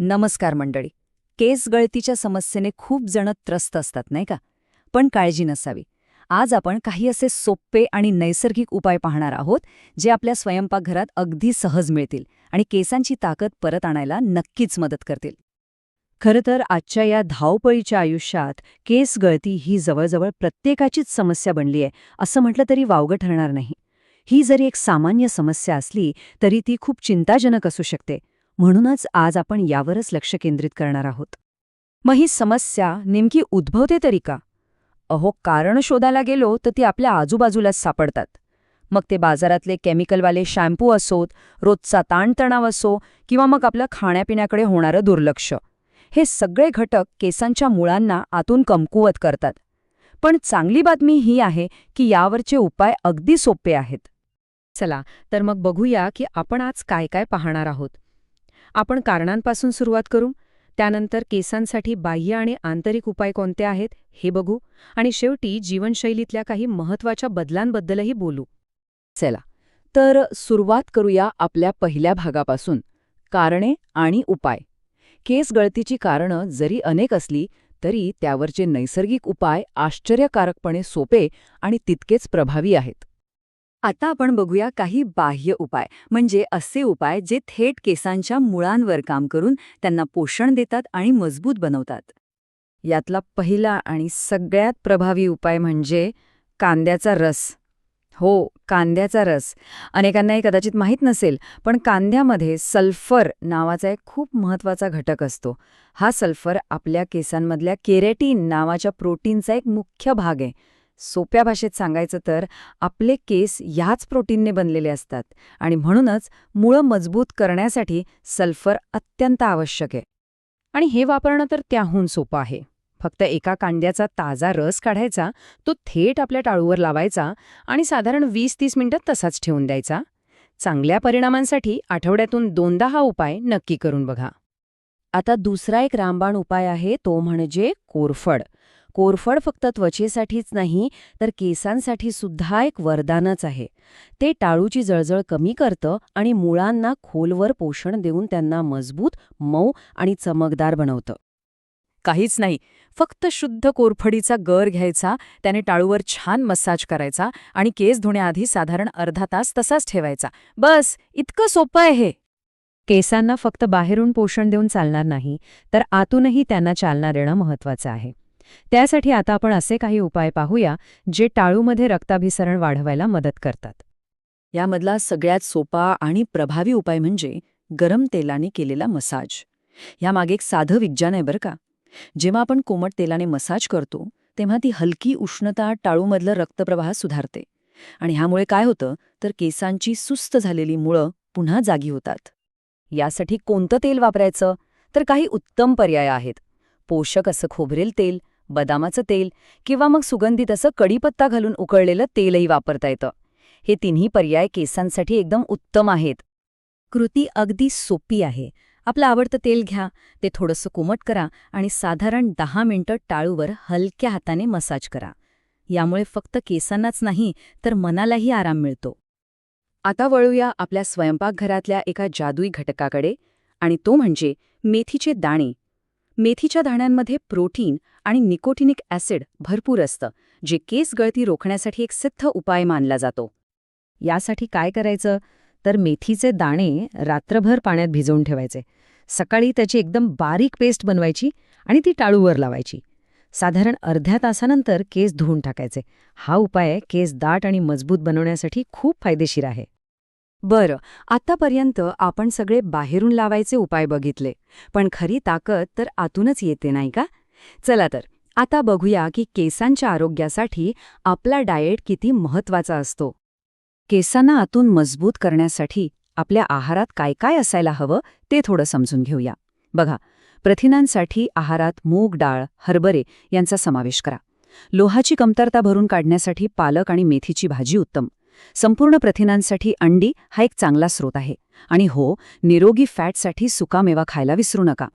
नमस्कार मंडळी. केस गळतीच्या समस्येने खूप जण त्रस्त असतात नाही का? पण काळजी नसावी. आज आपण काही असे सोपे आणि नैसर्गिक उपाय पाहणार आहोत जे आपल्या स्वयंपाकघरात अगदी सहज मिळतील आणि केसांची ताकद परत आणायला नक्कीच मदत करतील. खरं तर आजच्या या धावपळीच्या आयुष्यात केस गळती ही जवळजवळ प्रत्येकाचीच समस्या बनली आहे असं म्हटलं तरी वावगं ठरणार नाही. ही जरी एक सामान्य समस्या असली तरी ती खूप चिंताजनक असू शकते. म्हणूनच आज आपण यावरच लक्ष केंद्रित करणार आहोत. मग ही समस्या नेमकी उद्भवते तरी का? कारण शोधायला गेलो तर ती आपल्या आजूबाजूलाच सापडतात. मग ते बाजारातले केमिकलवाले शॅम्पू असोत, रोजचा ताणतणाव असो किंवा मग आपलं खाण्यापिण्याकडे होणारं दुर्लक्ष, हे सगळे घटक केसांच्या मुळांना आतून कमकुवत करतात. पण चांगली बातमी ही आहे की यावरचे उपाय अगदी सोपे आहेत. चला तर मग बघूया की आपण आज काय काय पाहणार आहोत. आपण कारणांपासून सुरुवात करू, त्यानंतर केसांसाठी बाह्य आणि आंतरिक उपाय कोणते आहेत हे बघू आणि शेवटी जीवनशैलीतल्या काही महत्त्वाच्या बदलांबद्दलही बोलू. चला तर सुरुवात करूया आपल्या पहिल्या भागापासून, कारणे आणि उपाय. केस गळतीची कारणं जरी अनेक असली तरी त्यावरचे नैसर्गिक उपाय आश्चर्यकारकपणे सोपे आणि तितकेच प्रभावी आहेत. आता आपण बघूया काही बाह्य उपाय, म्हणजे असे उपाय जे थेट केसांच्या मुळांवर काम करून त्यांना पोषण देतात आणि मजबूत बनवतात. यातला पहिला आणि सगळ्यात प्रभावी उपाय म्हणजे कांद्याचा रस. हो, कांद्याचा रस. अनेकांनाही कदाचित माहीत नसेल, पण कांद्यामध्ये सल्फर नावाचा एक खूप महत्त्वाचा घटक असतो. हा सल्फर आपल्या केसांमधल्या केरेटिन नावाच्या प्रोटीनचा एक मुख्य भाग आहे. सोप्या भाषेत सांगायचं तर आपले केस ह्याच प्रोटीनने बनलेले असतात आणि म्हणूनच मुळं मजबूत करण्यासाठी सल्फर अत्यंत आवश्यक आहे. आणि हे वापरणं तर त्याहून सोपं आहे. फक्त एका कांद्याचा ताजा रस काढायचा, तो थेट आपल्या टाळूवर लावायचा आणि साधारण 20-30 मिनिटं तसाच ठेवून द्यायचा. चांगल्या परिणामांसाठी आठवड्यातून 2दा हा उपाय नक्की करून बघा. आता दुसरा एक रामबाण उपाय आहे, तो म्हणजे कोरफड. कोरफड फक्त त्वचेसाठीच नाही तर केसांसाठी सुद्धा एक वरदानच आहे. ते टाळूची जळजळ कमी करतं आणि मुळांना खोलवर पोषण देऊन त्यांना मजबूत, मऊ आणि चमकदार बनवतं. काहीच नाही, फक्त शुद्ध कोरफडीचा गर घ्यायचा, त्याने टाळूवर छान मसाज करायचा आणि केस धुण्याआधी साधारण अर्धा तास तसाच ठेवायचा. बस, इतकं सोपं आहे हे. केसांना फक्त बाहेरून पोषण देऊन चालणार नाही, तर आतूनही त्यांना चालना देणं महत्त्वाचं आहे. त्यासाठी आता आपण असे काही उपाय पाहूया जे टाळूमध्ये रक्ताभिसरण वाढवायला मदत करतात. यामधला सगळ्यात सोपा आणि प्रभावी उपाय म्हणजे गरम तेलाने केलेला मसाज. यामागे एक साधं विज्ञान आहे बरं का. जेव्हा आपण कोमट तेलाने मसाज करतो तेव्हा ती हलकी उष्णता टाळूमधलं रक्तप्रवाह सुधारते आणि ह्यामुळे काय होतं तर केसांची सुस्त झालेली मुळं पुन्हा जागी होतात. यासाठी कोणतं तेल वापरायचं तर काही उत्तम पर्याय आहेत. पोषक असं खोबरेल तेल, बदामाचं तेल किंवा मग सुगंधित असं कढीपत्ता घालून उकळलेलं तेलही वापरता येतं. हे तिन्ही पर्याय केसांसाठी एकदम उत्तम आहेत. कृती अगदी सोपी आहे. आपलं आवडतं तेल घ्या, ते थोडंसं कोमट करा आणि साधारण 10 मिनिटं टाळूवर हलक्या हाताने मसाज करा. यामुळे फक्त केसांनाच नाही तर मनालाही आराम मिळतो. आता वळूया आपल्या स्वयंपाकघरातल्या एका जादुई घटकाकडे आणि तो म्हणजे मेथीचे दाणे. मेथीच्या दाण्यांमध्ये प्रोटीन आणि निकोटिनिक ॲसिड भरपूर असतं, जे केस गळती रोखण्यासाठी एक सिद्ध उपाय मानला जातो. यासाठी काय करायचं तर मेथीचे दाणे रात्रभर पाण्यात भिजवून ठेवायचे. सकाळी त्याची एकदम बारीक पेस्ट बनवायची आणि ती टाळूवर लावायची. साधारण अर्ध्या तासानंतर केस धुवून टाकायचे. हा उपाय केस दाट आणि मजबूत बनवण्यासाठी खूप फायदेशीर आहे. बरं, आतापर्यंत आपण सगळे बाहेरून लावायचे उपाय बघितले, पण खरी ताकद तर आतूनच येते नाही का? चला तर आता बघूया की केसांच्या आरोग्यासाठी आपला डाएट किती महत्त्वाचा असतो. केसांना आतून मजबूत करण्यासाठी आपल्या आहारात काय काय असायला हवं ते थोडं समजून घेऊया. बघा, प्रथिनांसाठी आहारात मूग डाळ, हरभरे यांचा समावेश करा. लोहाची कमतरता भरून काढण्यासाठी पालक आणि मेथीची भाजी उत्तम. संपूर्ण प्रथिनांसाठी अंडी हा एक चांगला स्रोत आहे. आणि हो, निरोगी फॅटसाठी सुकामेवा खायला विसरू नका.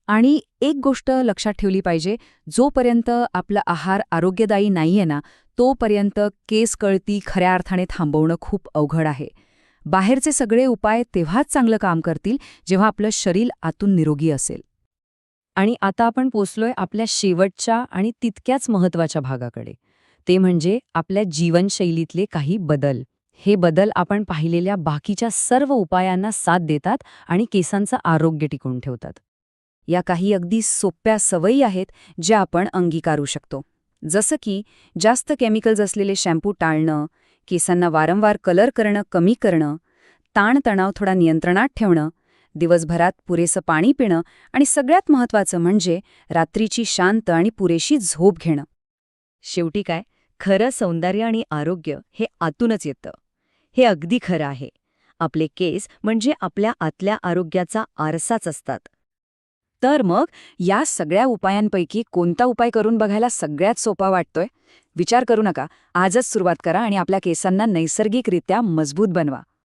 आणि एक गोष्ट लक्षात ठेवली पाहिजे, जोपर्यंत आपला आहार आरोग्यदायी नाहीये ना, तोपर्यंत केस गळती खऱ्या अर्थाने थांबवणं खूप अवघड आहे. बाहेरचे सगळे उपाय तेव्हाच चांगलं काम करतील जेव्हा आपलं शरीर आतून निरोगी असेल. आणि आता आपण पोचलोय आपल्या शेवटच्या आणि तितक्याच महत्त्वाच्या भागाकडे. ते म्हणजे आपल्या जीवनशैलीतले काही बदल. हे बदल आपण पाहिलेल्या बाकीच्या सर्व उपायांना साथ देतात आणि केसांचं आरोग्य टिकवून ठेवतात. या काही अगदी सोप्या सवयी आहेत ज्या आपण अंगीकारू शकतो. जसं की जास्त केमिकल्स असलेले शॅम्पू टाळणं, केसांना वारंवार कलर करणं कमी करणं, ताणतणाव थोडा नियंत्रणात ठेवणं, दिवसभरात पुरेसं पाणी पिणं आणि सगळ्यात महत्त्वाचं म्हणजे रात्रीची शांत आणि पुरेशी झोप घेणं. शेवटी काय, खरं सौंदर्य आणि आरोग्य हे आतूनच येतं. हे अगदी खरं आहे. आपले केस म्हणजे आपल्या आतल्या आरोग्याचा आरसाच असतात. तर मग या सगळ्या उपायांपैकी कोणता उपाय करून बघायला सगळ्यात सोपा वाटतोय? विचार करू नका. आजच सुरुवात करा आणि आपल्या केसांना नैसर्गिकरित्या मजबूत बनवा.